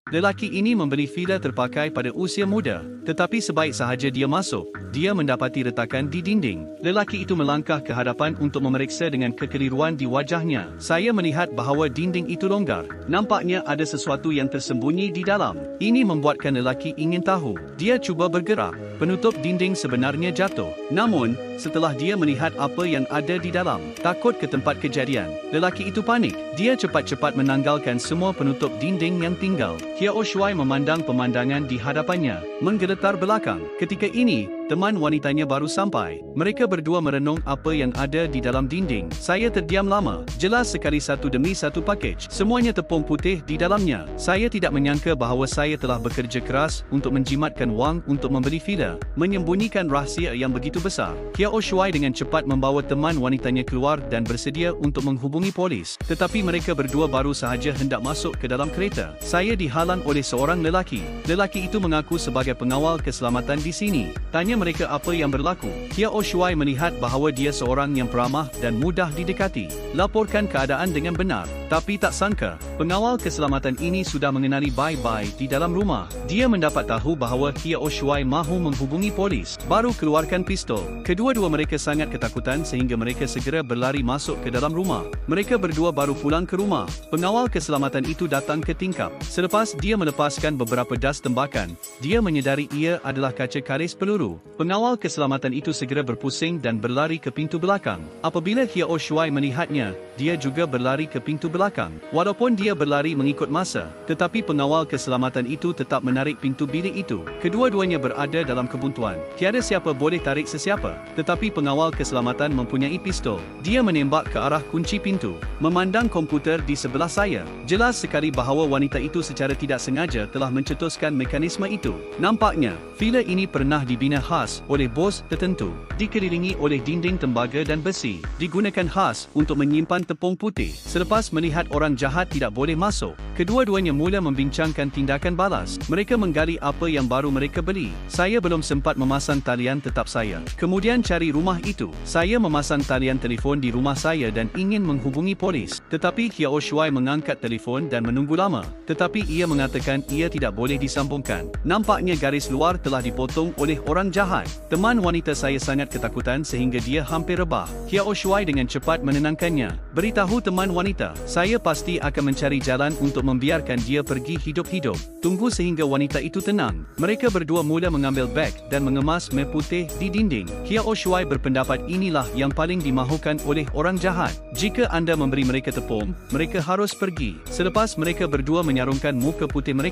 Lelaki ini membeli villa terpakai pada usia muda, tetapi sebaik sahaja dia masuk, dia mendapati retakan di dinding. Lelaki itu melangkah ke hadapan untuk memeriksa dengan kekeliruan di wajahnya. Saya melihat bahawa dinding itu longgar. Nampaknya ada sesuatu yang tersembunyi di dalam. Ini membuatkan lelaki ingin tahu. Dia cuba bergerak. Penutup dinding sebenarnya jatuh. Namun, setelah dia melihat apa yang ada di dalam, takut ke tempat kejadian, lelaki itu panik. Dia cepat-cepat menanggalkan semua penutup dinding yang tinggal. Hiao Shuai memandang pemandangan di hadapannya, menggeletar belakang. Ketika ini, teman wanitanya baru sampai. Mereka berdua merenung apa yang ada di dalam dinding. Saya terdiam lama. Jelas sekali satu demi satu pakej. Semuanya tepung putih di dalamnya. Saya tidak menyangka bahawa saya telah bekerja keras untuk menjimatkan wang untuk membeli villa, menyembunyikan rahsia yang begitu besar. Hiao Shuai dengan cepat membawa teman wanitanya keluar dan bersedia untuk menghubungi polis. Tetapi mereka berdua baru sahaja hendak masuk ke dalam kereta. Saya dihalang oleh seorang lelaki. Lelaki itu mengaku sebagai pengawal keselamatan di sini. Tanya mereka apa yang berlaku. Hiao Shuai melihat bahawa dia seorang yang peramah dan mudah didekati. Laporkan keadaan dengan benar. Tapi tak sangka, pengawal keselamatan ini sudah mengenali Bai di dalam rumah. Dia mendapat tahu bahawa Hiao Shuai mahu menghubungi polis. Baru keluarkan pistol. Kedua-dua mereka sangat ketakutan sehingga mereka segera berlari masuk ke dalam rumah. Mereka berdua baru pulang ke rumah. Pengawal keselamatan itu datang ke tingkap. Selepas dia melepaskan beberapa das tembakan, dia menyedari ia adalah kaca kalis peluru. Pengawal keselamatan itu segera berpusing dan berlari ke pintu belakang. Apabila Hiao Shuai melihatnya, dia juga berlari ke pintu belakang. Walaupun dia berlari mengikut masa, tetapi pengawal keselamatan itu tetap menarik pintu bilik itu. Kedua-duanya berada dalam kebuntuan. Tiada siapa boleh tarik sesiapa. Tetapi pengawal keselamatan mempunyai pistol. Dia menembak ke arah kunci pintu. Memandang komputer di sebelah saya, jelas sekali bahawa wanita itu secara tidak sengaja telah mencetuskan mekanisme itu. Nampaknya, villa ini pernah dibina khas oleh bos tertentu, dikelilingi oleh dinding tembaga dan besi, digunakan khas untuk menyimpan tepung putih. Selepas melihat orang jahat tidak boleh masuk, kedua-duanya mula membincangkan tindakan balas. Mereka menggali apa yang baru mereka beli. Saya belum sempat memasang talian tetap saya. Kemudian cari rumah itu. Saya memasang talian telefon di rumah saya dan ingin menghubungi polis. Tetapi Hiao Shuai mengangkat telefon dan menunggu lama. Tetapi ia mengatakan ia tidak boleh disambungkan. Nampaknya garis luar telah dipotong oleh orang jahat. Teman wanita saya sangat ketakutan sehingga dia hampir rebah. Hiao Shuai dengan cepat menenangkannya. Beritahu teman wanita, saya pasti akan mencari jalan untuk membiarkan dia pergi hidup-hidup. Tunggu sehingga wanita itu tenang. Mereka berdua mula mengambil beg dan mengemas meh putih di dinding. Hiao Shuai berpendapat inilah yang paling dimahukan oleh orang jahat. Jika anda memberi mereka tepung, mereka harus pergi. Selepas mereka berdua menyarungkan muka putih mereka